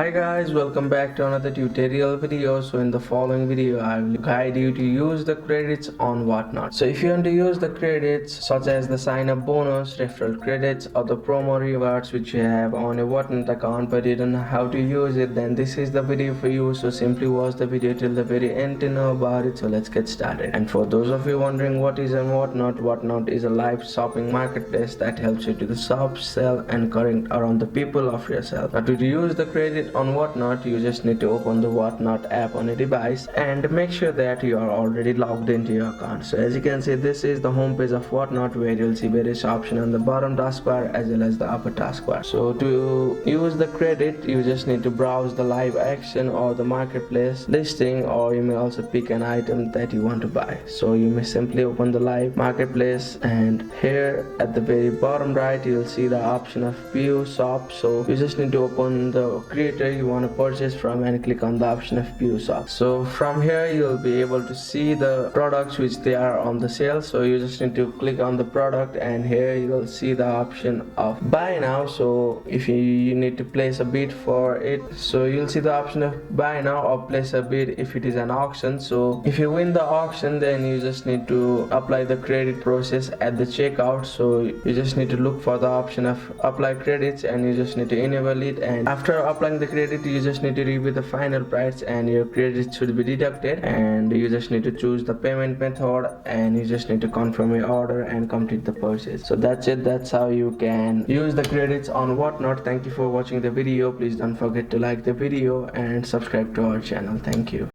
Hi guys, welcome back to another tutorial video. So in the following video I will guide you to use the credits on Whatnot. So if you want to use the credits such as the sign up bonus, referral credits or the promo rewards which you have on a Whatnot account but you don't know how to use it, then this is the video for you. So simply watch the video till the very end to know about it. So let's get started. And for those of you wondering what is on Whatnot, Whatnot is a live shopping marketplace that helps you to shop, sell and connect around the people of yourself. Now to use the credit on Whatnot, you just need to open the Whatnot app on a device and make sure that you are already logged into your account. So as you can see, this is the home page of Whatnot where you'll see various options on the bottom taskbar as well as the upper taskbar. So to use the credit, you just need to browse the live action or the marketplace listing, or you may also pick an item that you want to buy. So you may simply open the live marketplace, and here at the very bottom right you'll see the option of view shop. So you just need to open the creator you want to purchase from and click on the option of view shop. So from here you'll be able to see the products which they are on the sale. So you just need to click on the product, and here you'll see the option of buy now. So if you need to place a bid for it, so you'll see the option of buy now or place a bid if it is an auction. So if you win the auction, then you just need to apply the credit process at the checkout. So you just need to look for the option of apply credits and you just need to enable it, and after applying the credit you just need to review the final price and your credit should be deducted, and you just need to choose the payment method and you just need to confirm your order and complete the purchase. So that's it. That's how you can use the credits on Whatnot. Thank you for watching the video. Please don't forget to like the video and subscribe to our channel. Thank you.